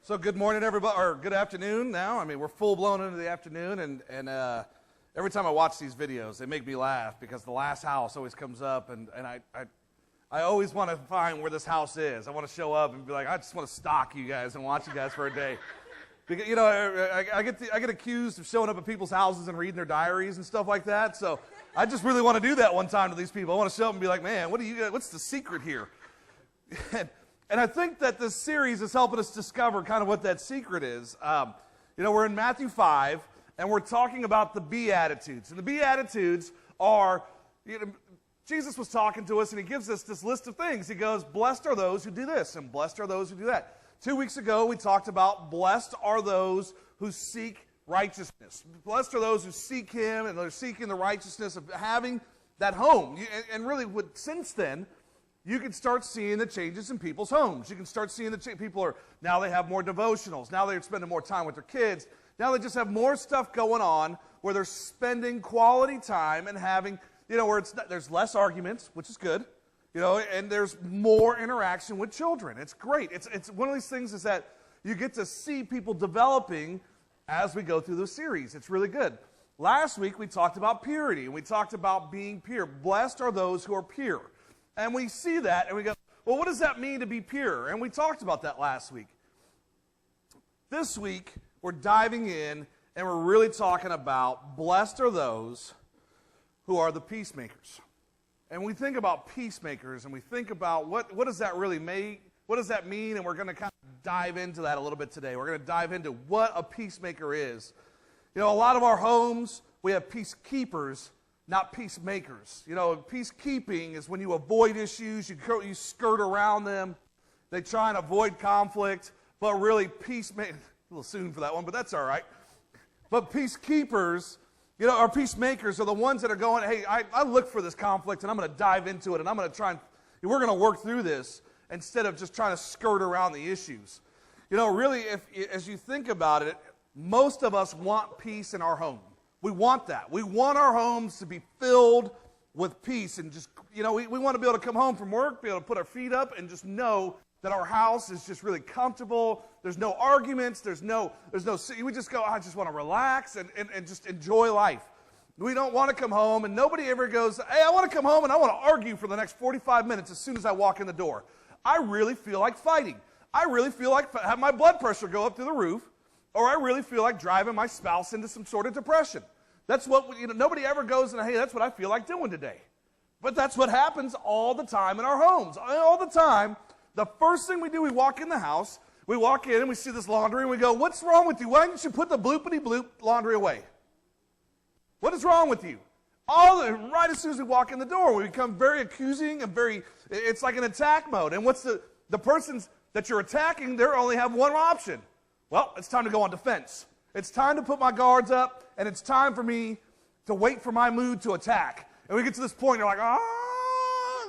So good morning, everybody, or good afternoon now. I mean, we're full-blown into the afternoon, and every time I watch these videos, they make me laugh because the last house always comes up, and I always want to find where this house is. I want to show up and be like, I just want to stalk you guys and watch you guys for a day. Because, you know, I get accused of showing up at people's houses and reading their diaries and stuff like that, so I just really want to do that one time to these people. I want to show up and be like, man, what's the secret here? And I think that this series is helping us discover kind of what that secret is. You know, we're in Matthew 5, and we're talking about the Beatitudes. And the Beatitudes are, you know, Jesus was talking to us, and he gives us this list of things. He goes, blessed are those who do this, and blessed are those who do that. 2 weeks ago, we talked about blessed are those who seek righteousness. Blessed are those who seek him, and they're seeking the righteousness of having that home. And really, since then, you can start seeing the changes in people's homes. You can start seeing now they have more devotionals. Now they're spending more time with their kids. Now they just have more stuff going on where they're spending quality time and having, you know, where there's less arguments, which is good, you know, and there's more interaction with children. It's great. It's one of these things is that you get to see people developing as we go through the series. It's really good. Last week we talked about purity, and we talked about being pure. Blessed are those who are pure. And we see that, and we go, well, what does that mean to be pure? And we talked about that last week. This week, we're diving in, and we're really talking about blessed are those who are the peacemakers. And we think about peacemakers, and we think about what does that really mean? What does that mean? And we're going to kind of dive into that a little bit today. We're going to dive into what a peacemaker is. You know, a lot of our homes, we have peacekeepers, not peacemakers. You know, peacekeeping is when you avoid issues, you skirt around them. They try and avoid conflict, but really peacemaking, a little soon for that one, but that's all right. But peacekeepers, you know, or peacemakers are the ones that are going, hey, I look for this conflict, and I'm going to dive into it, and I'm going to try and, we're going to work through this instead of just trying to skirt around the issues. You know, really, as you think about it, most of us want peace in our home. We want that. We want our homes to be filled with peace and just, you know, we want to be able to come home from work, be able to put our feet up and just know that our house is just really comfortable. There's no arguments. We just go, I just want to relax and just enjoy life. We don't want to come home, and nobody ever goes, hey, I want to come home and I want to argue for the next 45 minutes as soon as I walk in the door. I really feel like fighting. I really feel like have my blood pressure go up through the roof. Or I really feel like driving my spouse into some sort of depression. That's what, you know, nobody ever goes and, hey, that's what I feel like doing today. But that's what happens all the time in our homes. All the time, the first thing we do, we walk in the house, we walk in and we see this laundry and we go, what's wrong with you? Why didn't you put the bloopity-bloop laundry away? What is wrong with you? Right as soon as we walk in the door, we become very accusing and it's like an attack mode. And what's the persons that you're attacking, they only have one option. Well, it's time to go on defense. It's time to put my guards up, and it's time for me to wait for my mood to attack. And we get to this point, you're like,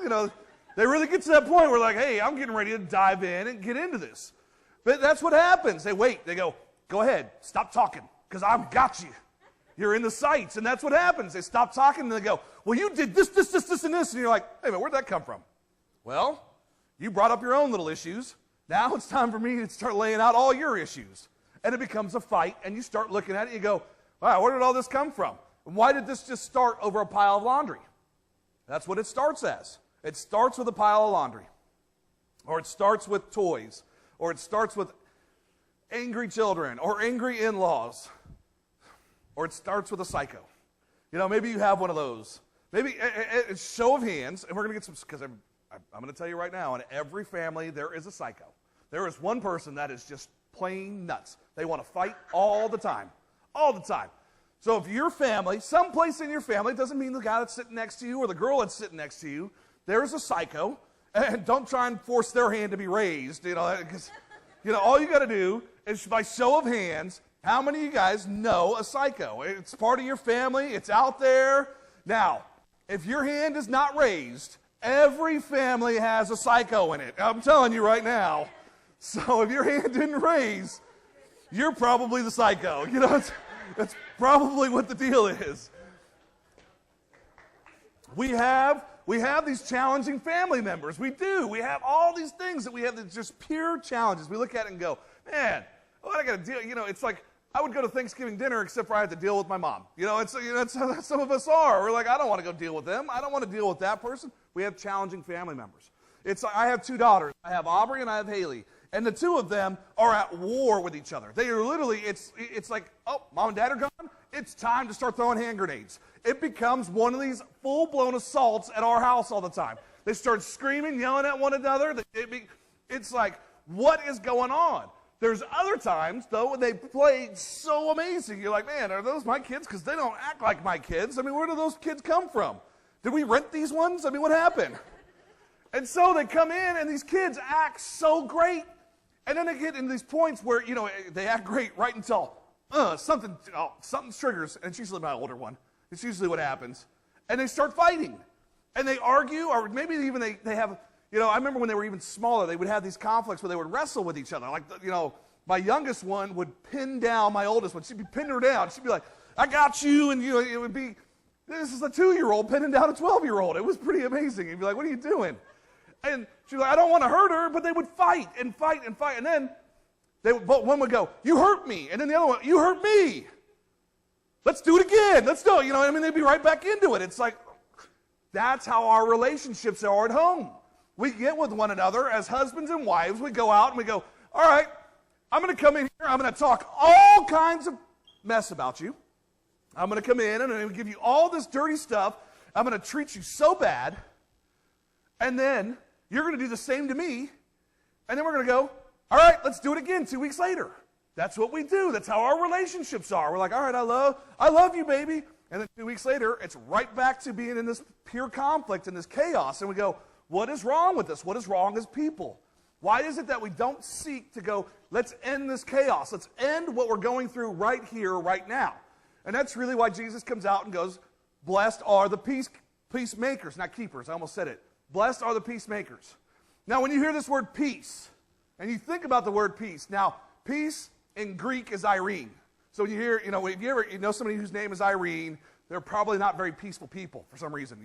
you know, they really get to that point where like, hey, I'm getting ready to dive in and get into this. But that's what happens. They wait. They go ahead, stop talking, because I've got you. You're in the sights, and that's what happens. They stop talking, and they go, well, you did this, and this. And you're like, hey, man, where'd that come from? Well, you brought up your own little issues. Now it's time for me to start laying out all your issues. And it becomes a fight, and you start looking at it, and you go, wow, where did all this come from? And why did this just start over a pile of laundry? That's what it starts as. It starts with a pile of laundry. Or it starts with toys. Or it starts with angry children or angry in-laws. Or it starts with a psycho. You know, maybe you have one of those. Maybe a show of hands, and we're going to get some, because I'm going to tell you right now, in every family there is a psycho. There is one person that is just plain nuts. They want to fight all the time. All the time. So if your family, someplace in your family, it doesn't mean the guy that's sitting next to you or the girl that's sitting next to you, there's a psycho, and don't try and force their hand to be raised, you know, because, you know, all you got to do is by show of hands, how many of you guys know a psycho? It's part of your family. It's out there. Now, if your hand is not raised, every family has a psycho in it. I'm telling you right now. So if your hand didn't raise, you're probably the psycho. You know, that's probably what the deal is. We have We have these challenging family members. We do. We have all these things that we have that's just pure challenges. We look at it and go, man, what I got to deal. It's like I would go to Thanksgiving dinner except for I had to deal with my mom. That's how some of us are. We're like, I don't want to go deal with them. I don't want to deal with that person. We have challenging family members. I have 2 daughters. I have Aubrey and I have Haley. And the 2 of them are at war with each other. They are literally, it's like, oh, mom and dad are gone. It's time to start throwing hand grenades. It becomes one of these full-blown assaults at our house all the time. They start screaming, yelling at one another. It's like, what is going on? There's other times, though, when they play so amazing. You're like, man, are those my kids? Because they don't act like my kids. I mean, where do those kids come from? Did we rent these ones? I mean, what happened? And so they come in, and these kids act so great. And then they get in these points where, they act great right until something triggers. And it's usually my older one. It's usually what happens. And they start fighting. And they argue, or maybe even they have, I remember when they were even smaller, they would have these conflicts where they would wrestle with each other. Like, my youngest one would pin down my oldest one. She'd be pinning her down. She'd be like, I got you. And, it would be, this is a 2-year-old pinning down a 12-year-old. It was pretty amazing. You'd be like, what are you doing? And she'd be like, I don't want to hurt her. But they would fight and fight and fight. And then one would go, you hurt me. And then the other one, you hurt me. Let's do it again. Let's do it. They'd be right back into it. It's like, that's how our relationships are at home. We get with one another as husbands and wives. We go out and we go, all right, I'm going to come in here. I'm going to talk all kinds of mess about you. I'm going to come in and I'm going to give you all this dirty stuff. I'm going to treat you so bad. And then you're going to do the same to me. And then we're going to go, all right, let's do it again 2 weeks later. That's what we do. That's how our relationships are. We're like, all right, I love you, baby. And then 2 weeks later, it's right back to being in this pure conflict and this chaos. And we go, what is wrong with us? What is wrong as people? Why is it that we don't seek to go, let's end this chaos. Let's end what we're going through right here, right now. And that's really why Jesus comes out and goes, blessed are the peacemakers, not keepers. I almost said it. Blessed are the peacemakers. Now, when you hear this word peace, and you think about the word peace, now, peace in Greek is Irene. So when you hear, if you know somebody whose name is Irene, they're probably not very peaceful people for some reason.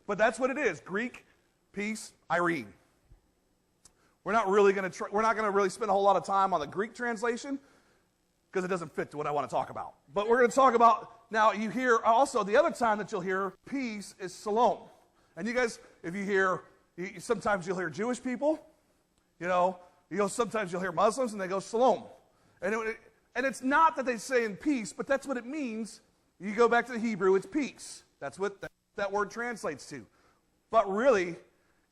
But that's what it is. Greek, peace, Irene. We're not going to really spend a whole lot of time on the Greek translation because it doesn't fit to what I want to talk about. But we're going to talk about, now you hear also, the other time that you'll hear peace is shalom. And you guys, if you hear, sometimes you'll hear Jewish people, sometimes you'll hear Muslims and they go shalom. And it's not that they say in peace, but that's what it means. You go back to the Hebrew, it's peace. That's what that word translates to. But really,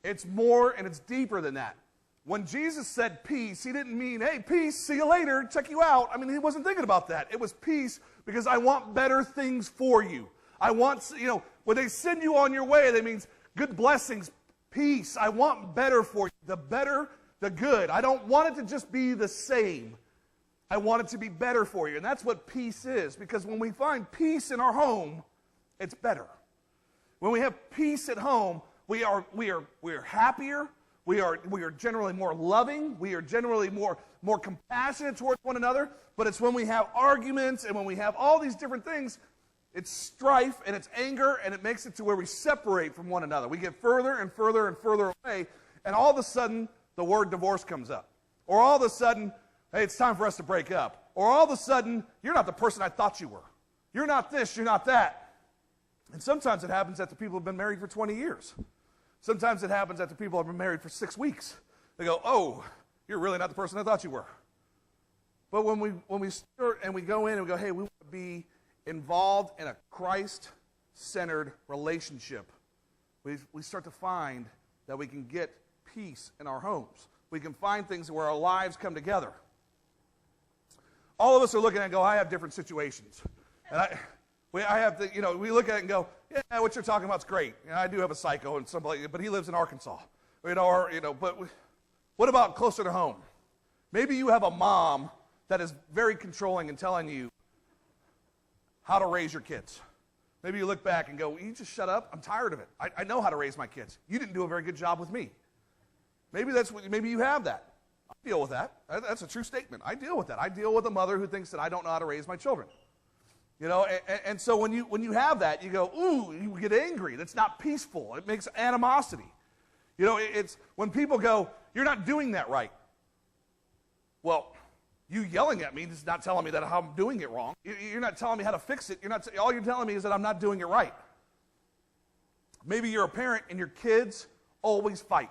it's more and it's deeper than that. When Jesus said peace, he didn't mean, hey, peace, see you later, check you out. He wasn't thinking about that. It was peace because I want better things for you. I want, when they send you on your way, that means good blessings, peace. I want better for you, the better, the good. I don't want it to just be the same. I want it to be better for you. And that's what peace is, because when we find peace in our home, it's better. When we have peace at home, we are happier. We are generally more loving. We are generally more compassionate towards one another. But it's when we have arguments and when we have all these different things, it's strife and it's anger, and it makes it to where we separate from one another. We get further and further and further away, and all of a sudden, the word divorce comes up. Or all of a sudden, hey, it's time for us to break up. Or all of a sudden, you're not the person I thought you were. You're not this, you're not that. And sometimes it happens after people have been married for 20 years. Sometimes it happens after people have been married for 6 weeks. They go, oh, you're really not the person I thought you were. But when we start and we go in and we go, hey, we want to be involved in a Christ-centered relationship, we start to find that we can get peace in our homes. We can find things where our lives come together. All of us are looking at it and go, I have different situations. And I have to, we look at it and go, yeah, what you're talking about is great. I do have a psycho and somebody, but he lives in Arkansas. But what about closer to home? Maybe you have a mom that is very controlling and telling you how to raise your kids. Maybe you look back and go, will you just shut up? I'm tired of it. I know how to raise my kids. You didn't do a very good job with me. Maybe you have that. I deal with that. That's a true statement. I deal with that. I deal with a mother who thinks that I don't know how to raise my children. You know, and so when you have that, you go, ooh, you get angry. That's not peaceful. It makes animosity. You know, it's when people go, you're not doing that right. Well, you yelling at me is not telling me that I'm doing it wrong. You're not telling me how to fix it. All you're telling me is that I'm not doing it right. Maybe you're a parent and your kids always fight.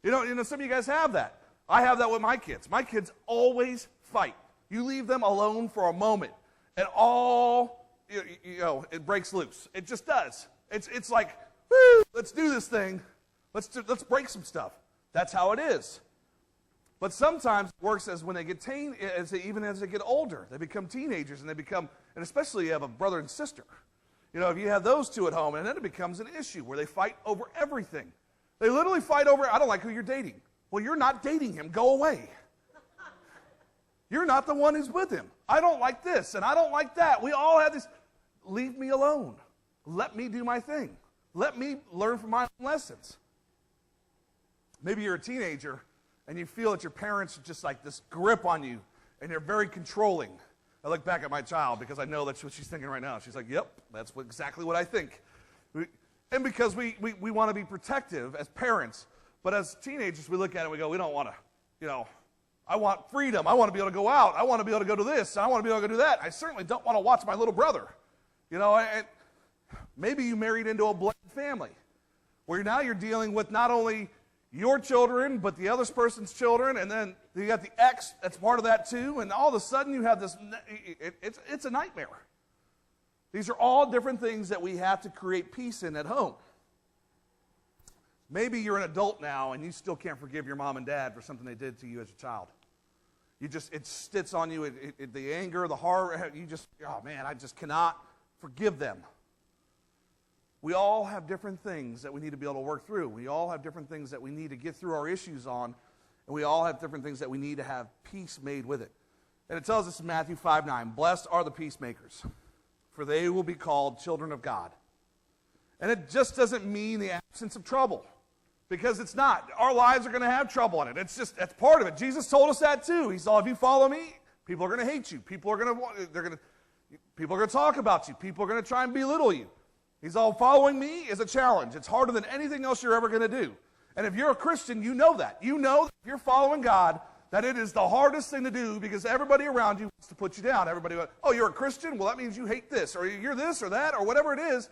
You know, some of you guys have that. I have that with my kids. My kids always fight. You leave them alone for a moment, and it breaks loose. It just does. It's like, woo, let's do this thing. Let's break some stuff. That's how it is. But sometimes it works as when they get even as they get older, they become teenagers, and especially you have a brother and sister. You know, if you have those two at home, and then it becomes an issue where they fight over everything. They literally fight over, I don't like who you're dating. Well, you're not dating him. Go away. You're not the one who's with him. I don't like this, and I don't like that. We all have this. Leave me alone. Let me do my thing. Let me learn from my own lessons. Maybe you're a teenager, and you feel that your parents are just like this grip on you, and they're very controlling. I look back at my child because I know that's what she's thinking right now. She's like, yep, that's exactly what I think. And because we want to be protective as parents, but as teenagers, we look at it and we go, we don't want to, I want freedom. I want to be able to go out. I want to be able to go to this. I want to be able to go do that. I certainly don't want to watch my little brother. And maybe you married into a blended family where now you're dealing with not only your children, but the other person's children, and then you got the ex that's part of that too, and all of a sudden you have this, it's a nightmare. These are all different things that we have to create peace in at home. Maybe you're an adult now and you still can't forgive your mom and dad for something they did to you as a child. It sits on you, the anger, the horror, I just cannot forgive them. We all have different things that we need to be able to work through. We all have different things that we need to get through our issues on, and we all have different things that we need to have peace made with it. And it tells us in Matthew 5:9, blessed are the peacemakers, for they will be called children of God. And it just doesn't mean the absence of trouble, because it's not. Our lives are going to have trouble in it. That's part of it. Jesus told us that too. He said, if you follow me, people are going to hate you. People are going to talk about you. People are going to try and belittle you. He's all, following me is a challenge. It's harder than anything else you're ever going to do. And if you're a Christian, you know that. You know that if you're following God, that it is the hardest thing to do because everybody around you wants to put you down. Everybody goes, oh, you're a Christian? Well, that means you hate this, or you're this or that, or whatever it is.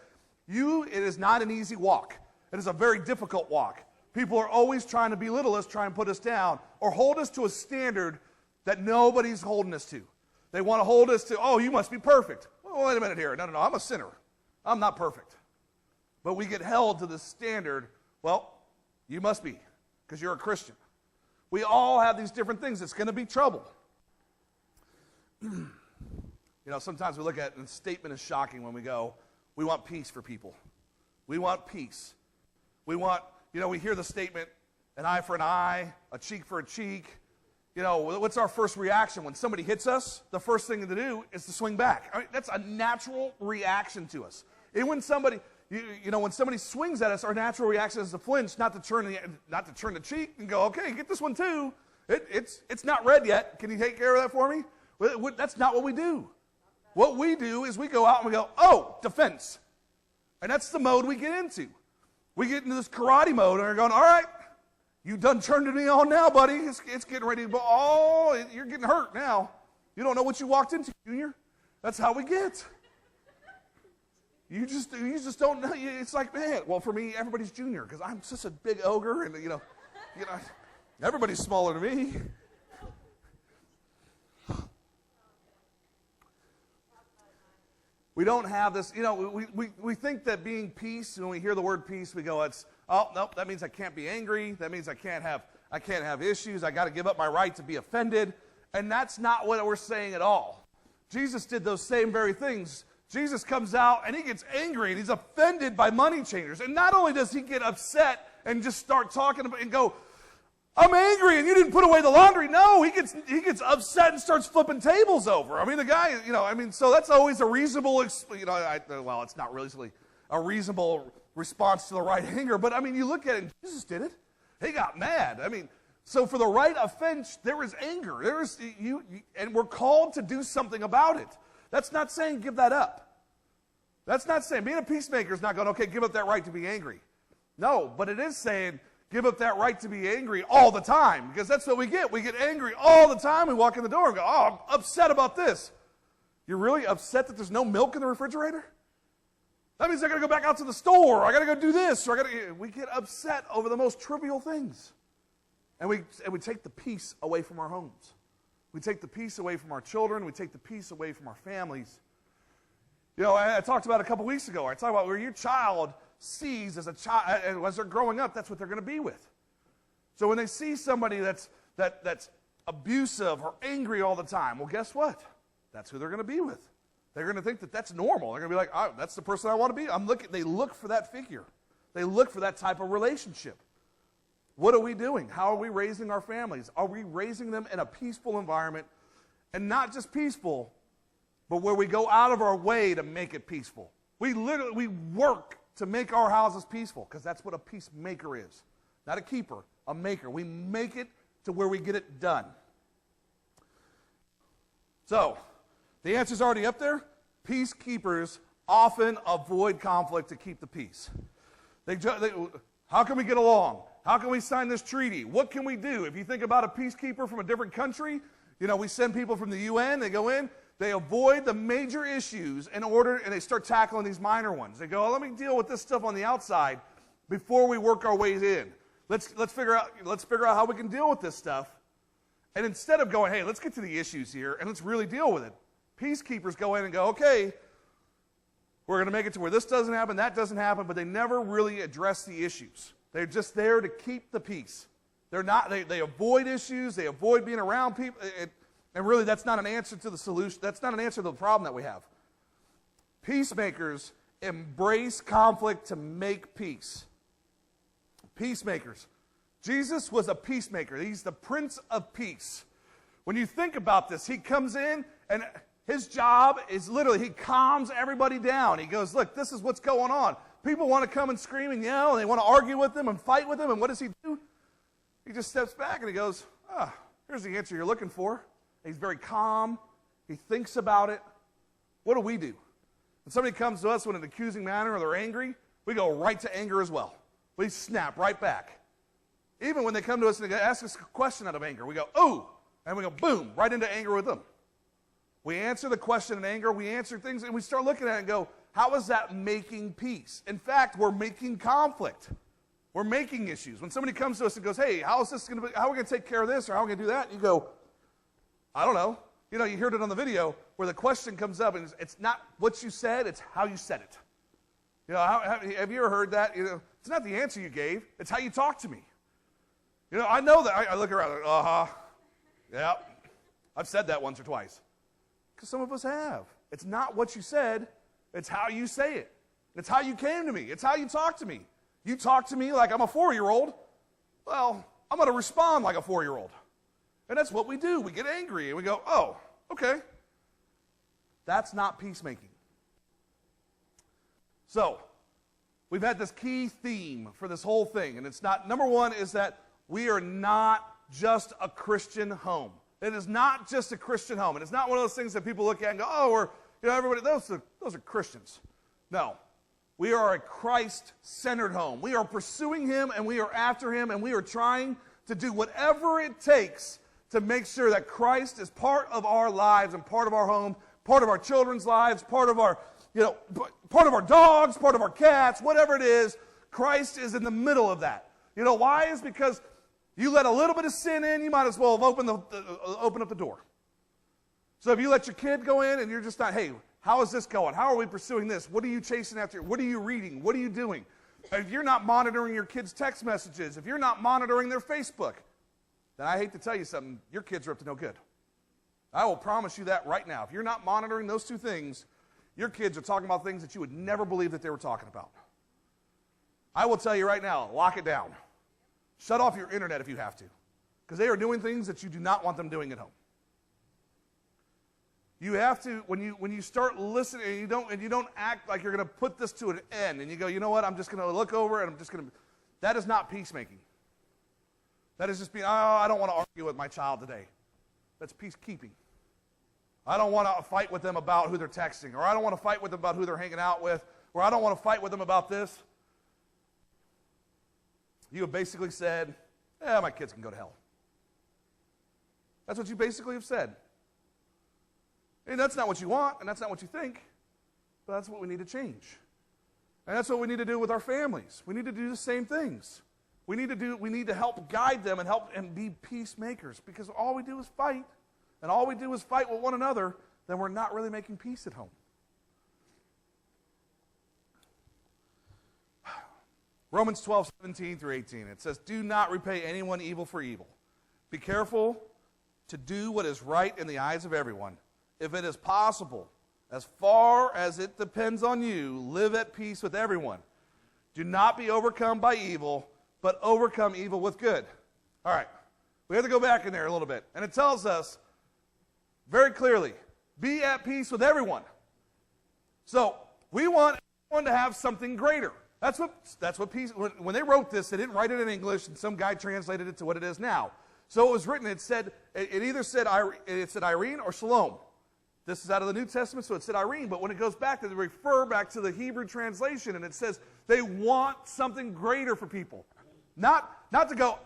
It is not an easy walk. It is a very difficult walk. People are always trying to belittle us, try and put us down, or hold us to a standard that nobody's holding us to. They want to hold us to, oh, you must be perfect. Well, wait a minute here. No, I'm a sinner. I'm not perfect. But we get held to the standard, well, you must be, because you're a Christian. We all have these different things. It's going to be trouble. Sometimes we look at it, and the statement is shocking when we go, we want peace for people. We want peace. We hear the statement, an eye for an eye, a cheek for a cheek. What's our first reaction? When somebody hits us, the first thing to do is to swing back. I mean, that's a natural reaction to us. And when somebody swings at us, our natural reaction is to flinch, not to turn the cheek and go, okay, get this one too. It's not red yet. Can you take care of that for me? That's not what we do. What we do is we go out and we go, oh, defense. And that's the mode we get into. We get into this karate mode and we're going, all right, you done turned me on now, buddy. It's getting ready to go. Oh, you're getting hurt now. You don't know what you walked into, Junior. That's how we get. You just don't know. It's like, man, well, for me, everybody's Junior because I'm such a big ogre, and everybody's smaller than me. We don't have this, we think that being peace, when we hear the word peace, we go, nope, that means I can't be angry. That means I can't have issues. I got to give up my right to be offended. And that's not what we're saying at all. Jesus did those same very things. Jesus comes out and he gets angry and he's offended by money changers. And not only does he get upset and just start talking about and go, I'm angry and you didn't put away the laundry. No, he gets upset and starts flipping tables over. I mean, the guy, so that's always a reasonable, it's not really a reasonable response to the right anger. But, you look at it, and Jesus did it. He got mad. So for the right offense, there is anger. And we're called to do something about it. That's not saying give that up. That's not saying, being a peacemaker is not going, okay, give up that right to be angry. No, but it is saying, give up that right to be angry all the time, because that's what we get. We get angry all the time. We walk in the door and go, oh, I'm upset about this. You're really upset that there's no milk in the refrigerator? That means I got to go back out to the store. I got to go do this. Or we get upset over the most trivial things. And we take the peace away from our homes. We take the peace away from our children. We take the peace away from our families. You know, I talked about a couple weeks ago. I talked about where your child sees as a child, as they're growing up, that's what they're going to be with. So when they see somebody that's abusive or angry all the time, well, guess what? That's who they're going to be with. They're going to think that that's normal. They're going to be like, oh, that's the person I want to be. They look for that figure. They look for that type of relationship. What are we doing? How are we raising our families? Are we raising them in a peaceful environment? And not just peaceful, but where we go out of our way to make it peaceful. We work to make our houses peaceful, because that's what a peacemaker is. Not a keeper, a maker. We make it to where we get it done. So, the answer's already up there. Peacekeepers often avoid conflict to keep the peace. How can we get along? How can we sign this treaty? What can we do? If you think about a peacekeeper from a different country, you know, we send people from the UN, they go in, they avoid the major issues and they start tackling these minor ones. They go, oh, let me deal with this stuff on the outside before we work our ways in. Let's figure out how we can deal with this stuff. And instead of going, hey, let's get to the issues here and let's really deal with it, peacekeepers go in and go, okay, we're going to make it to where this doesn't happen, that doesn't happen, but they never really address the issues. They're just there to keep the peace. They avoid issues, they avoid being around people, and really that's not an answer to the solution. That's not an answer to the problem that we have. Peacemakers embrace conflict to make peace. Peacemakers. Jesus was a peacemaker. He's the Prince of Peace. When you think about this, he comes in and his job is literally, he calms everybody down. He goes, look, this is what's going on. People want to come and scream and yell, and they want to argue with him and fight with him, and what does he do? He just steps back and he goes, here's the answer you're looking for. He's very calm. He thinks about it. What do? When somebody comes to us with an accusing manner or they're angry, we go right to anger as well. We snap right back. Even when they come to us and they ask us a question out of anger, we go, oh, and we go, boom, right into anger with them. We answer the question in anger, we answer things, and we start looking at it and go, how is that making peace? In fact, we're making conflict. We're making issues. When somebody comes to us and goes, hey, how are we going to take care of this, or how are we going to do that? And you go, I don't know. You know, you heard it on the video where the question comes up, and it's not what you said, it's how you said it. You know, have you ever heard that? You know, it's not the answer you gave, it's how you talk to me. You know, I know that. I look around, yeah, I've said that once or twice. Because some of us have. It's not what you said, it's how you say it. It's how you came to me. It's how you talk to me. You talk to me like I'm a 4-year-old. Well, I'm going to respond like a 4-year-old. And that's what we do. We get angry and we go, oh, okay. That's not peacemaking. So, we've had this key theme for this whole thing. And it's not, number one is that we are not just a Christian home. It is not just a Christian home. And it's not one of those things that people look at and go, oh, we're, you know, everybody, those are Christians. No. We are a Christ-centered home. We are pursuing him and we are after him and we are trying to do whatever it takes to make sure that Christ is part of our lives and part of our home, part of our children's lives, part of our, you know, part of our dogs, part of our cats, whatever it is. Christ is in the middle of that. You know why? Is because you let a little bit of sin in, you might as well have opened up the door. So if you let your kid go in and you're just not, hey, how is this going? How are we pursuing this? What are you chasing after? What are you reading? What are you doing? If you're not monitoring your kids' text messages, if you're not monitoring their Facebook, then I hate to tell you something, your kids are up to no good. I will promise you that right now. If you're not monitoring those two things, your kids are talking about things that you would never believe that they were talking about. I will tell you right now, lock it down. Shut off your internet if you have to, because they are doing things that you do not want them doing at home. You have to, when you start listening and you don't act like you're going to put this to an end, and you go, you know what, I'm just going to look over and I'm just going to, that is not peacemaking. That is just being, oh, I don't want to argue with my child today. That's peacekeeping. I don't want to fight with them about who they're texting, or I don't want to fight with them about who they're hanging out with, or I don't want to fight with them about this. You have basically said, my kids can go to hell. That's what you basically have said. And that's not what you want, and that's not what you think, but that's what we need to change. And that's what we need to do with our families. We need to do the same things. We need to help guide them and help and be peacemakers, because all we do is fight, and all we do is fight with one another, then we're not really making peace at home. Romans 12:17-18. It says, do not repay anyone evil for evil. Be careful to do what is right in the eyes of everyone. If it is possible, as far as it depends on you, live at peace with everyone. Do not be overcome by evil, but overcome evil with good. All right, we have to go back in there a little bit. And it tells us very clearly, be at peace with everyone. So we want everyone to have something greater. That's what peace, when they wrote this, they didn't write it in English, and some guy translated it to what it is now. So it was written, it either said Irene or Shalom. This is out of the New Testament, so it said Irene, but when it goes back, they refer back to the Hebrew translation, and it says they want something greater for people. Not to go,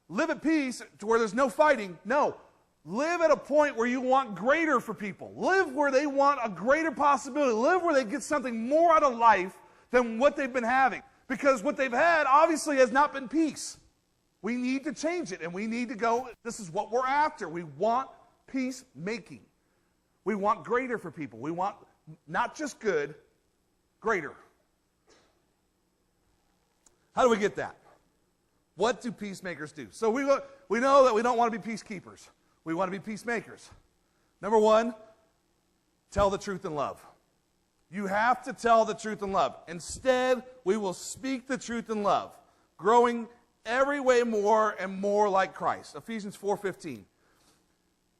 live at peace to where there's no fighting. No, live at a point where you want greater for people. Live where they want a greater possibility. Live where they get something more out of life than what they've been having. Because what they've had obviously has not been peace. We need to change it, and we need to go, this is what we're after. We want peacemaking. We want greater for people. We want not just good, greater. How do we get that? What do peacemakers do? So we know that we don't want to be peacekeepers. We want to be peacemakers. Number one, tell the truth in love. You have to tell the truth in love. Instead, we will speak the truth in love, growing every way more and more like Christ. Ephesians 4:15.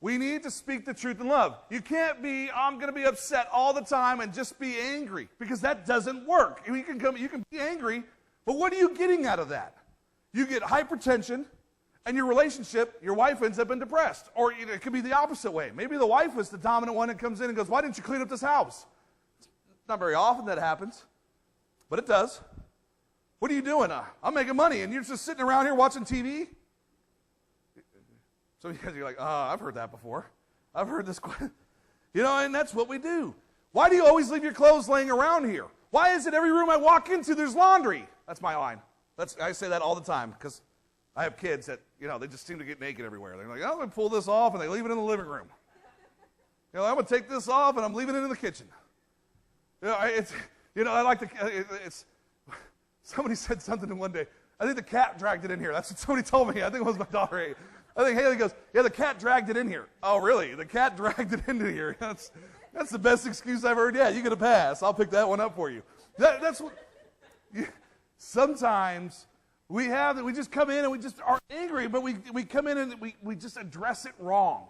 We need to speak the truth in love. You can't be, I'm going to be upset all the time and just be angry, because that doesn't work. You can be angry, but what are you getting out of that? You get hypertension, and your relationship, your wife ends up in depressed. Or it could be the opposite way. Maybe the wife was the dominant one that comes in and goes, why didn't you clean up this house? It's not very often that happens, but it does. What are you doing? I'm making money, and you're just sitting around here watching TV? Some of you guys are like, I've heard that before. I've heard this. And that's what we do. Why do you always leave your clothes laying around here? Why is it every room I walk into, there's laundry? That's my line. I say that all the time, because I have kids that, they just seem to get naked everywhere. They're like, I'm going to pull this off, and they leave it in the living room. I'm going to take this off, and I'm leaving it in the kitchen. I like it's somebody said something one day. I think the cat dragged it in here. That's what somebody told me. I think it was my daughter. I think Haley goes, yeah, the cat dragged it in here. Oh, really? The cat dragged it into here. That's the best excuse I've heard. Yeah, you get a pass. I'll pick that one up for you. That's what. Sometimes we just come in and we just are angry, but we come in and we just address it wrong.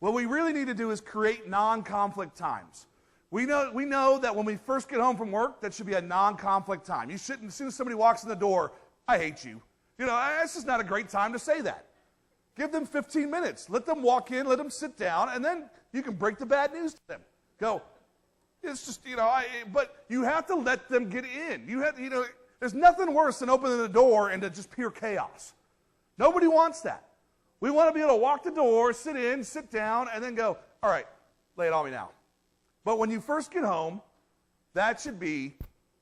What we really need to do is create non-conflict times. We know that when we first get home from work, that should be a non-conflict time. You shouldn't, as soon as somebody walks in the door, I hate you. That's just not a great time to say that. Give them 15 minutes. Let them walk in, let them sit down, and then you can break the bad news to them. Go, it's just, but you have to let them get in. There's nothing worse than opening the door into just pure chaos. Nobody wants that. We want to be able to walk the door, sit in, sit down, and then go, all right, lay it on me now. But when you first get home, that should be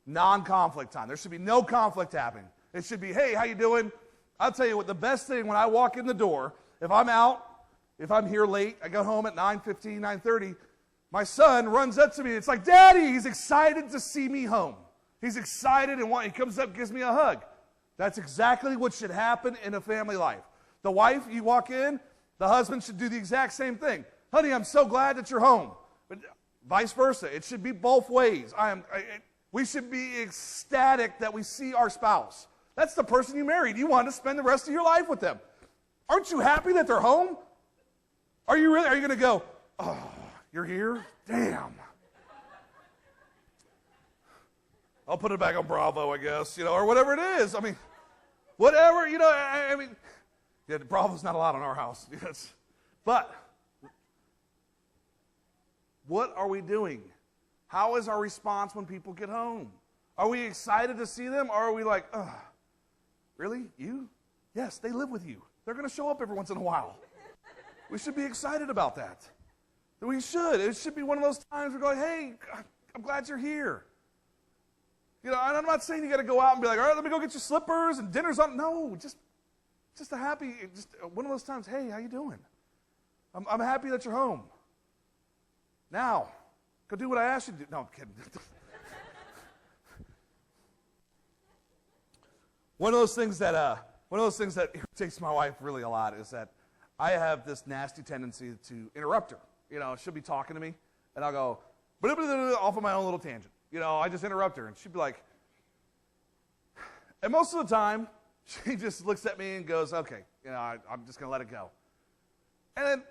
non-conflict time. There should be no conflict happening. It should be, hey, how you doing? I'll tell you what, the best thing when I walk in the door, if I'm here late, I go home at 9:15, 9:30, my son runs up to me. It's like, Daddy, he's excited to see me home. He's excited and he comes up, gives me a hug. That's exactly what should happen in a family life. The wife, you walk in, the husband should do the exact same thing. Honey, I'm so glad that you're home. But vice versa. It should be both ways. We should be ecstatic that we see our spouse. That's the person you married. You want to spend the rest of your life with them. Aren't you happy that they're home? Are you going to go, oh, you're here? Damn. I'll put it back on Bravo, I guess, or whatever it is. I mean, whatever, Bravo's not allowed in our house. Yes. But What are we doing? How is our response when people get home? Are we excited to see them, or are we like, ugh, really? You? Yes, they live with you. They're going to show up every once in a while. We should be excited about that. We should. It should be one of those times we're going, hey, I'm glad you're here. You know, and I'm not saying you got to go out and be like, all right, let me go get your slippers and dinner's on. No, just a happy, just one of those times, hey, how you doing? I'm happy that you're home. Now, go do what I asked you to do. No, I'm kidding. One of those things that irritates my wife really a lot is that I have this nasty tendency to interrupt her. You know, she'll be talking to me, and I'll go blah, blah, blah, blah, off on my own little tangent. You know, I just interrupt her, and she'd be like, and most of the time, she just looks at me and goes, okay, you know, I'm just going to let it go. And then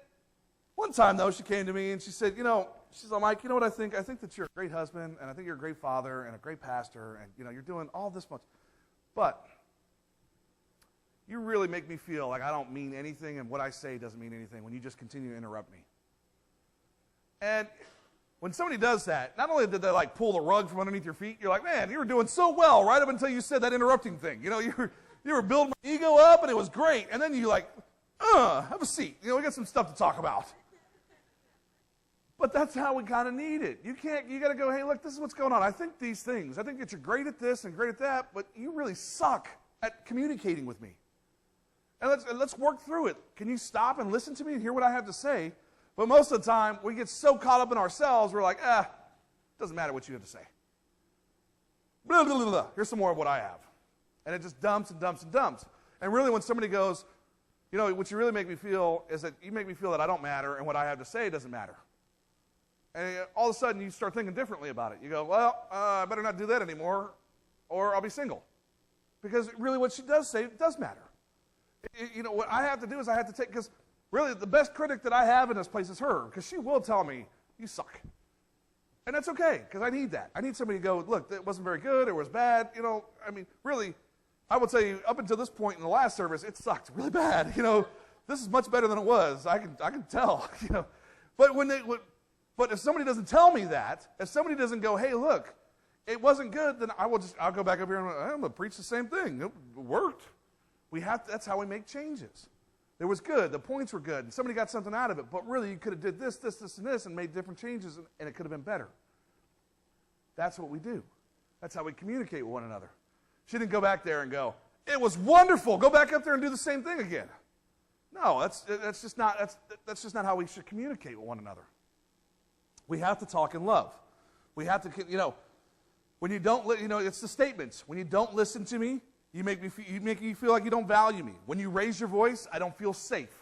one time, though, she came to me and she said, you know, she's like, Mike, you know what I think? I think that you're a great husband, and I think you're a great father and a great pastor, and, you know, you're doing all this much. But you really make me feel like I don't mean anything, and what I say doesn't mean anything when you just continue to interrupt me. And when somebody does that, not only did they like pull the rug from underneath your feet, you're like, man, you were doing so well right up until you said that interrupting thing. You know, you were building my ego up, and it was great. And then you like, have a seat. You know, we got some stuff to talk about. But that's how we kind of need it. You got to go, hey, look, this is what's going on. I think these things. I think that you're great at this and great at that, but you really suck at communicating with me. And let's work through it. Can you stop and listen to me and hear what I have to say? But most of the time, we get so caught up in ourselves, we're like, doesn't matter what you have to say. Blah, blah, blah, blah. Here's some more of what I have. And it just dumps and dumps and dumps. And really when somebody goes, you know, what you really make me feel is that you make me feel that I don't matter and what I have to say doesn't matter. And all of a sudden you start thinking differently about it. You go, well, I better not do that anymore or I'll be single. Because really what she does say does matter. You know, what I have to do is I have to take, because really the best critic that I have in this place is her, because she will tell me, you suck. And that's okay, because I need that. I need somebody to go, look, that wasn't very good, it was bad. You know, I mean, really, I would say up until this point in the last service, it sucked really bad. You know, this is much better than it was. I can tell, you know. But if somebody doesn't tell me that, if somebody doesn't go, hey, look, it wasn't good, then I'll go back up here and I'm going to preach the same thing. It worked. That's how we make changes. It was good. The points were good. And somebody got something out of it. But really, you could have did this, this, this, and this and made different changes, and it could have been better. That's what we do. That's how we communicate with one another. She didn't go back there and go, it was wonderful. Go back up there and do the same thing again. No, that's just not how we should communicate with one another. We have to talk in love. We have to, you know, when you don't, you know, it's the statements. When you don't listen to me, you make me feel like you don't value me. When you raise your voice, I don't feel safe.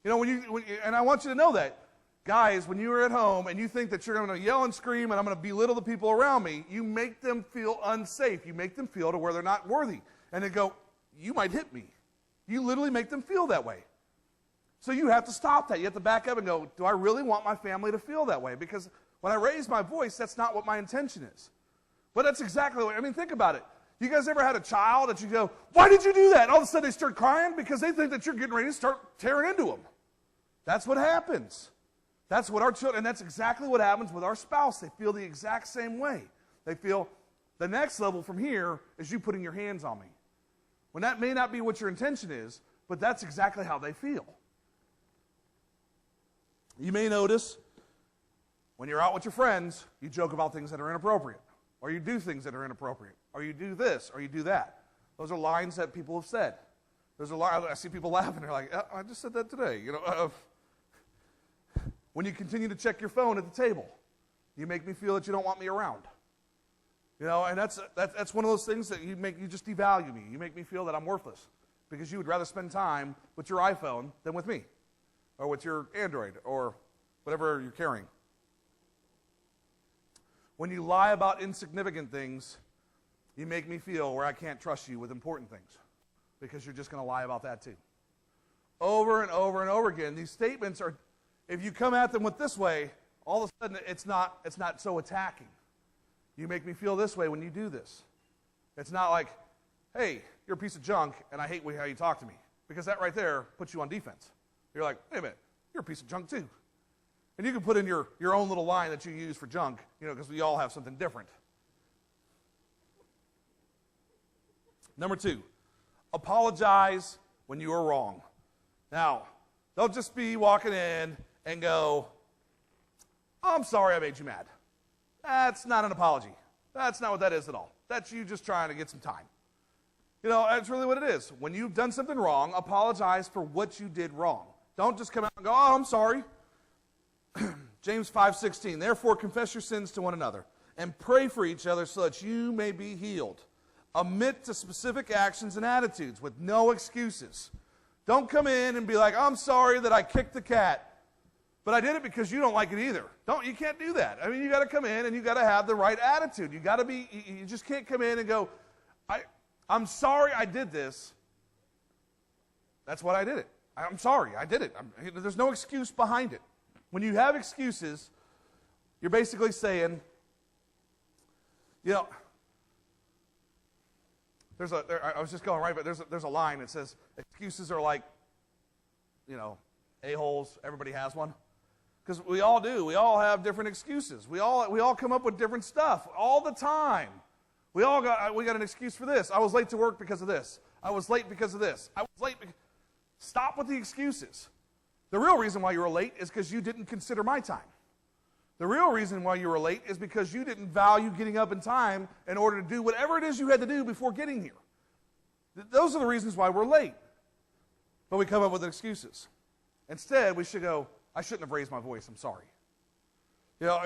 You know, and I want you to know that. Guys, when you are at home and you think that you're going to yell and scream and I'm going to belittle the people around me, you make them feel unsafe. You make them feel to where they're not worthy. And they go, you might hit me. You literally make them feel that way. So you have to stop that. You have to back up and go, do I really want my family to feel that way? Because when I raise my voice, that's not what my intention is. But that's exactly what, I mean, think about it. You guys ever had a child that you go, why did you do that? And all of a sudden they start crying because they think that you're getting ready to start tearing into them. That's what happens. That's what our children, and that's exactly what happens with our spouse. They feel the exact same way. They feel the next level from here is you putting your hands on me. When that may not be what your intention is, but that's exactly how they feel. You may notice when you're out with your friends, you joke about things that are inappropriate, or you do things that are inappropriate, or you do this, or you do that. Those are lines that people have said. There's a line, I see people laughing. They're like, I just said that today. You know, when you continue to check your phone at the table, you make me feel that you don't want me around. You know, and that's one of those things that you just devalue me. You make me feel that I'm worthless because you would rather spend time with your iPhone than with me, or with your Android, or whatever you're carrying. When you lie about insignificant things, you make me feel where I can't trust you with important things because you're just going to lie about that too. Over and over and over again, these statements are, if you come at them with this way, all of a sudden it's not so attacking. You make me feel this way when you do this. It's not like, hey, you're a piece of junk and I hate how you talk to me, because that right there puts you on defense. You're like, wait a minute, you're a piece of junk too. And you can put in your own little line that you use for junk, because we all have something different. Number 2, apologize when you are wrong. Now, don't just be walking in and go, oh, I'm sorry I made you mad. That's not an apology. That's not what that is at all. That's you just trying to get some time. That's really what it is. When you've done something wrong, apologize for what you did wrong. Don't just come out and go, oh, I'm sorry. James 5:16, therefore confess your sins to one another and pray for each other so that you may be healed. Admit to specific actions and attitudes with no excuses. Don't come in and be like, I'm sorry that I kicked the cat, but I did it because you don't like it either. You can't do that. I mean, you got to come in and you got to have the right attitude. You just can't come in and go, I'm sorry I did this. That's what I did it. I'm sorry I did it. There's no excuse behind it. When you have excuses, you're basically saying, I was just going right, but there's a line that says excuses are like, a-holes. Everybody has one. Because we all do. We all have different excuses. We all come up with different stuff all the time. We got an excuse for this. I was late to work because of this. I was late because of this. I was late because... Stop with the excuses. The real reason why you were late is because you didn't consider my time. The real reason why you were late is because you didn't value getting up in time in order to do whatever it is you had to do before getting here. Those are the reasons why we're late. But we come up with excuses. Instead, we should go, I shouldn't have raised my voice, I'm sorry.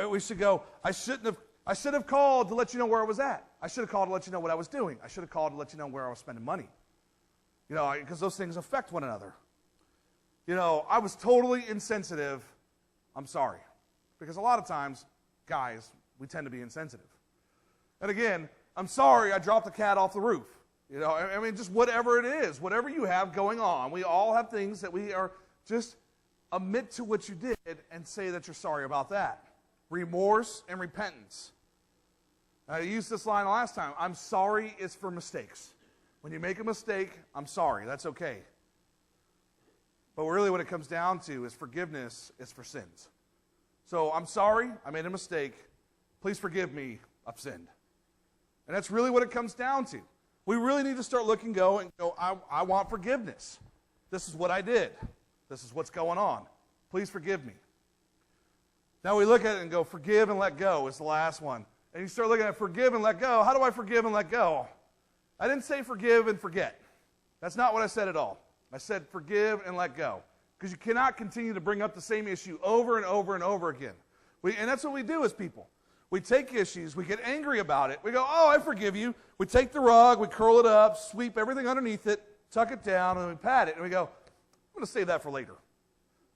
We should go, I should have called to let you know where I was at. I should have called to let you know what I was doing. I should have called to let you know where I was spending money. Because those things affect one another. I was totally insensitive. I'm sorry. Because a lot of times, guys, we tend to be insensitive. And again, I'm sorry I dropped the cat off the roof. Just whatever it is, whatever you have going on. We all have things that we are just admit to what you did and say that you're sorry about that. Remorse and repentance. I used this line last time. I'm sorry is for mistakes. When you make a mistake, I'm sorry. That's okay. But really what it comes down to is forgiveness is for sins. So I'm sorry, I made a mistake. Please forgive me, I've sinned. And that's really what it comes down to. We really need to start looking, I want forgiveness. This is what I did. This is what's going on. Please forgive me. Now we look at it and go, forgive and let go is the last one. And you start looking at forgive and let go. How do I forgive and let go? I didn't say forgive and forget. That's not what I said at all. I said forgive and let go. Because you cannot continue to bring up the same issue over and over and over again. And that's what we do as people. We take issues, we get angry about it. We go, oh, I forgive you. We take the rug, we curl it up, sweep everything underneath it, tuck it down, and we pat it. And we go, I'm going to save that for later.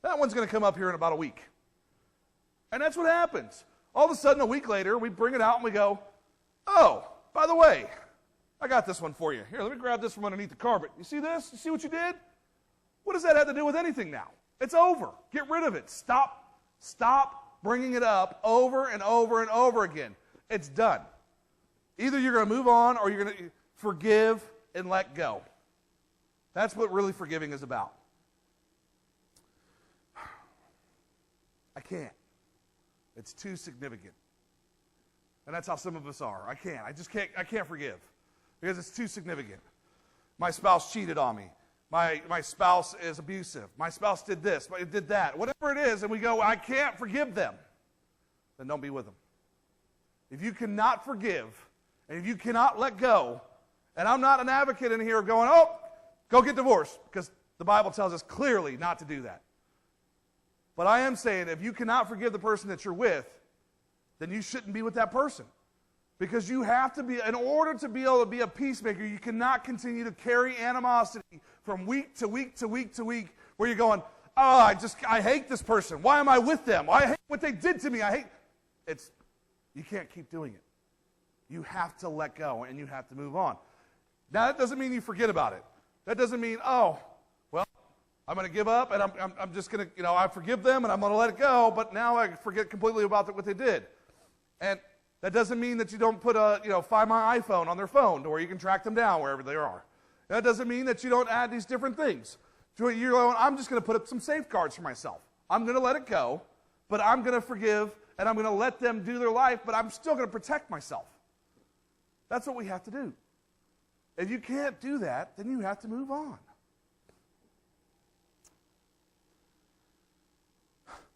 That one's going to come up here in about a week. And that's what happens. All of a sudden, a week later, we bring it out and we go, oh, by the way, I got this one for you. Here, let me grab this from underneath the carpet. You see this? You see what you did? What does that have to do with anything now? It's over. Get rid of it. Stop bringing it up over and over and over again. It's done. Either you're going to move on or you're going to forgive and let go. That's what really forgiving is about. I can't. It's too significant. And that's how some of us are. I can't forgive because it's too significant. My spouse cheated on me. My spouse is abusive. My spouse did this, did that. Whatever it is, and we go, I can't forgive them. Then don't be with them. If you cannot forgive, and if you cannot let go, and I'm not an advocate in here of going, oh, go get divorced, because the Bible tells us clearly not to do that. But I am saying if you cannot forgive the person that you're with, then you shouldn't be with that person. Because you have to be, in order to be able to be a peacemaker, you cannot continue to carry animosity from week to week to week to week, where you're going, oh, I hate this person. Why am I with them? I hate what they did to me. You can't keep doing it. You have to let go and you have to move on. Now, that doesn't mean you forget about it. That doesn't mean, oh, well, I'm going to give up and I'm just going to, I forgive them and I'm going to let it go, but now I forget completely about what they did. And that doesn't mean that you don't put Find My iPhone on their phone to where you can track them down wherever they are. That doesn't mean that you don't add these different things. You're going, I'm just going to put up some safeguards for myself. I'm going to let it go, but I'm going to forgive, and I'm going to let them do their life, but I'm still going to protect myself. That's what we have to do. If you can't do that, then you have to move on.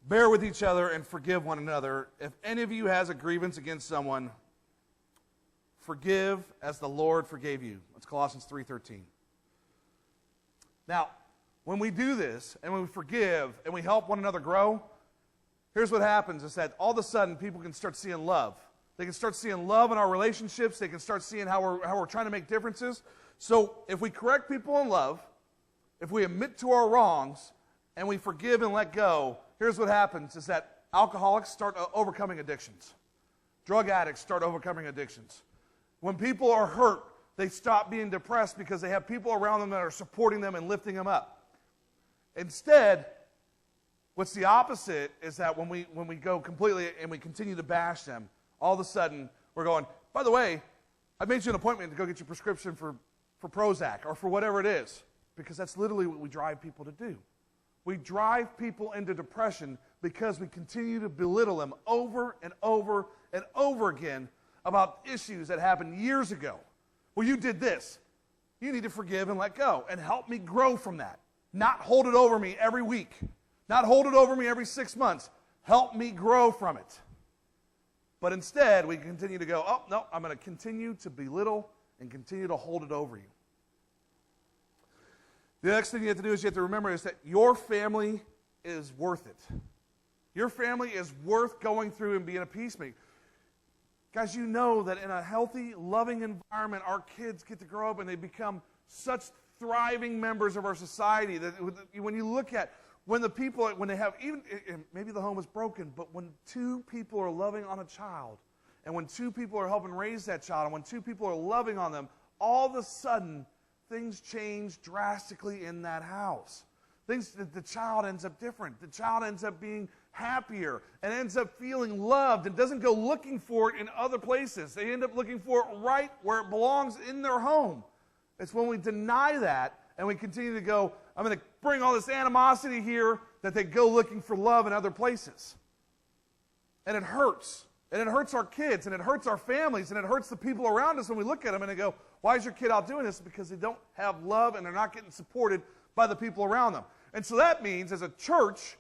Bear with each other and forgive one another. If any of you has a grievance against someone, forgive as the Lord forgave you. That's Colossians 3:13. Now, when we do this and when we forgive and we help one another grow, here's what happens is that all of a sudden people can start seeing love. They can start seeing love in our relationships. They can start seeing how we're trying to make differences. So if we correct people in love, if we admit to our wrongs, and we forgive and let go, here's what happens is that alcoholics start overcoming addictions. Drug addicts start overcoming addictions. When people are hurt, they stop being depressed because they have people around them that are supporting them and lifting them up. Instead, what's the opposite is that when we go completely and we continue to bash them, all of a sudden we're going, by the way, I made you an appointment to go get your prescription for Prozac or for whatever it is, because that's literally what we drive people to do. We drive people into depression because we continue to belittle them over and over and over again about issues that happened years ago. Well, you did this. You need to forgive and let go and help me grow from that. Not hold it over me every week. Not hold it over me every 6 months. Help me grow from it. But instead, we continue to go, oh, no, I'm going to continue to belittle and continue to hold it over you. The next thing you have to do is you have to remember is that your family is worth it. Your family is worth going through and being a peacemaker. Guys, you know that in a healthy, loving environment, our kids get to grow up and they become such thriving members of our society that when you look at when they have, even maybe the home is broken, but when two people are loving on a child, and when two people are helping raise that child, and when two people are loving on them, all of a sudden, things change drastically in that house. The child ends up different. The child ends up being happier and ends up feeling loved and doesn't go looking for it in other places. They end up looking for it right where it belongs in their home. It's when we deny that and we continue to go, I'm going to bring all this animosity here, that they go looking for love in other places. And it hurts. And it hurts our kids, and it hurts our families, and it hurts the people around us when we look at them and they go, why is your kid out doing this? Because they don't have love and they're not getting supported by the people around them. And so that means as a church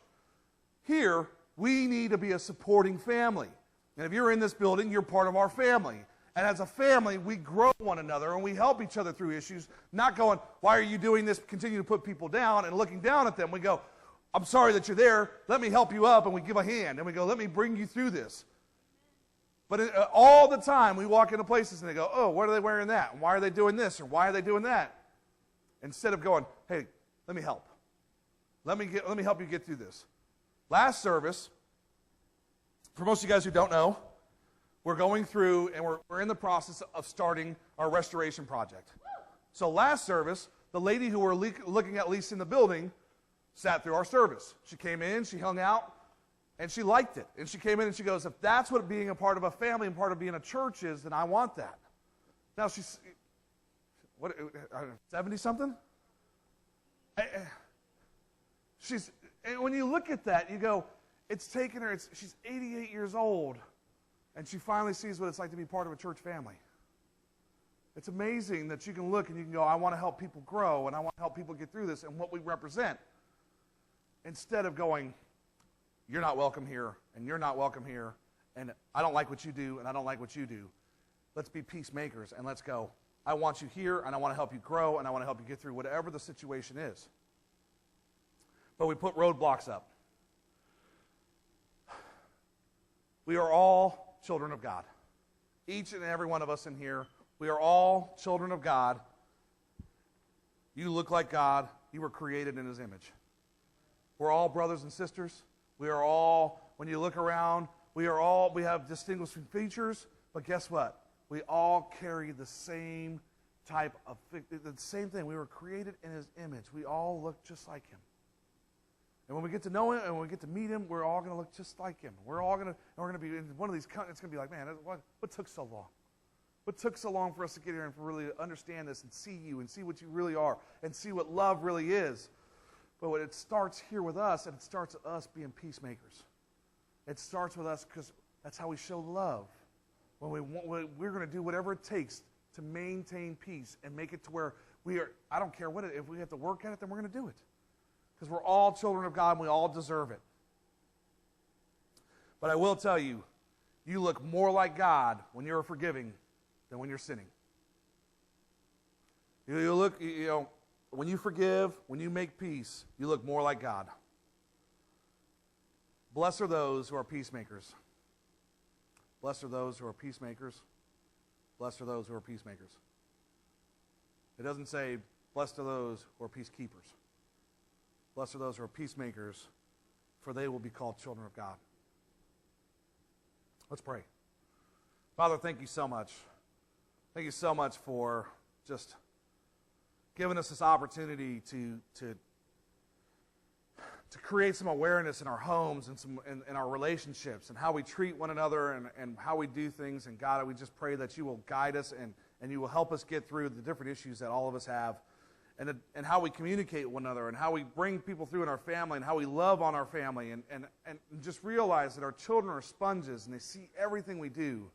here, we need to be a supporting family. And if you're in this building, you're part of our family. And as a family, we grow one another and we help each other through issues, not going, why are you doing this? Continue to put people down and looking down at them. We go, I'm sorry that you're there. Let me help you up. And we give a hand. And we go, let me bring you through this. But all the time, we walk into places and they go, oh, what are they wearing that? And why are they doing this? Or why are they doing that? Instead of going, hey, let me help. Let me help you get through this. Last service, for most of you guys who don't know, we're going through and we're in the process of starting our restoration project. So last service, the lady who we're looking at leasing the building sat through our service. She came in, she hung out, and she liked it. And she came in and she goes, if that's what being a part of a family and part of being a church is, then I want that. Now she's, 70-something? And when you look at that, you go, it's taken her, she's 88 years old, and she finally sees what it's like to be part of a church family. It's amazing that you can look and you can go, I want to help people grow, and I want to help people get through this and what we represent. Instead of going, you're not welcome here, and you're not welcome here, and I don't like what you do, and I don't like what you do. Let's be peacemakers, and let's go, I want you here, and I want to help you grow, and I want to help you get through whatever the situation is. But we put roadblocks up. We are all children of God. Each and every one of us in here, we are all children of God. You look like God. You were created in His image. We're all brothers and sisters. We are all, when you look around, we have distinguishing features, but guess what? We all carry the same the same thing. We were created in His image. We all look just like Him. And when we get to know Him and when we get to meet Him, we're all going to look just like Him. We're going to be in one of these, it's going to be like, man, what took so long? What took so long for us to get here and for really understand this and see you and see what you really are and see what love really is? But it starts here with us, and it starts with us being peacemakers. It starts with us because that's how we show love. When we're going to do whatever it takes to maintain peace and make it to where we are, I don't care what it, if we have to work at it, then we're going to do it. Because we're all children of God and we all deserve it. But I will tell you, you look more like God when you're forgiving than when you're sinning. You look, when you forgive, when you make peace, you look more like God. Blessed are those who are peacemakers. Blessed are those who are peacemakers. Blessed are those who are peacemakers. It doesn't say, blessed are those who are peacekeepers. Blessed are those who are peacemakers, for they will be called children of God. Let's pray. Father, thank you so much. Thank you so much for just giving us this opportunity to create some awareness in our homes and in our relationships and how we treat one another and how we do things. And God, we just pray that you will guide us and you will help us get through the different issues that all of us have and how we communicate with one another and how we bring people through in our family and how we love on our family and just realize that our children are sponges and they see everything we do.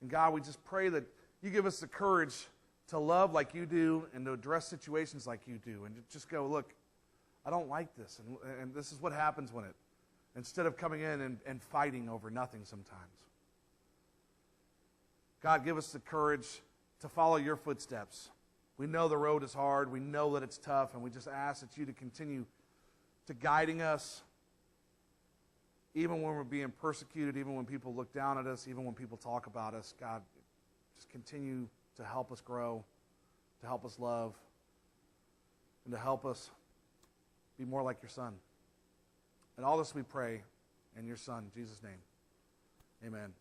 And God, we just pray that you give us the courage to love like you do and to address situations like you do and to just go, look, I don't like this, and this is what happens when instead of coming in and fighting over nothing sometimes. God, give us the courage to follow your footsteps. We know the road is hard, we know that it's tough, and we just ask that you to continue to guiding us, even when we're being persecuted, even when people look down at us, even when people talk about us. God, just continue to help us grow, to help us love, and to help us be more like your Son. And all this we pray in your Son, Jesus' name. Amen.